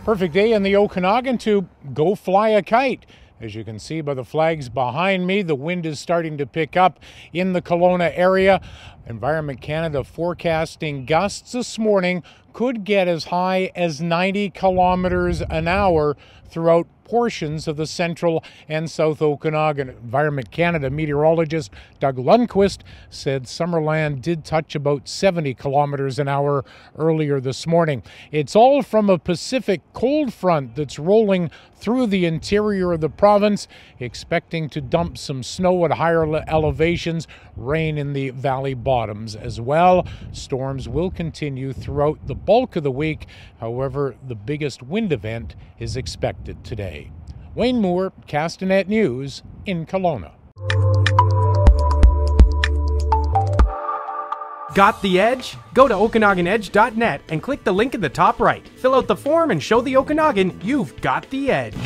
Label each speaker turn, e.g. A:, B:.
A: Perfect day in the Okanagan to go fly a kite. As you can see by the flags behind me, the wind is starting to pick up in the Kelowna area. Environment Canada forecasting gusts this morning could get as high as 90 kilometers an hour throughout portions of the central and south Okanagan. Environment Canada meteorologist Doug Lundquist said Summerland did touch about 70 kilometers an hour earlier this morning. It's all from a Pacific cold front that's rolling through the interior of the province, expecting to dump some snow at higher elevations, rain in the valley bottoms as well. Storms will continue throughout the bulk of the week. However, the biggest wind event is expected today. Wayne Moore, Castanet News in Kelowna.
B: Got the edge? Go to OkanaganEdge.net and click the link in the top right. Fill out the form and show the Okanagan you've got the edge.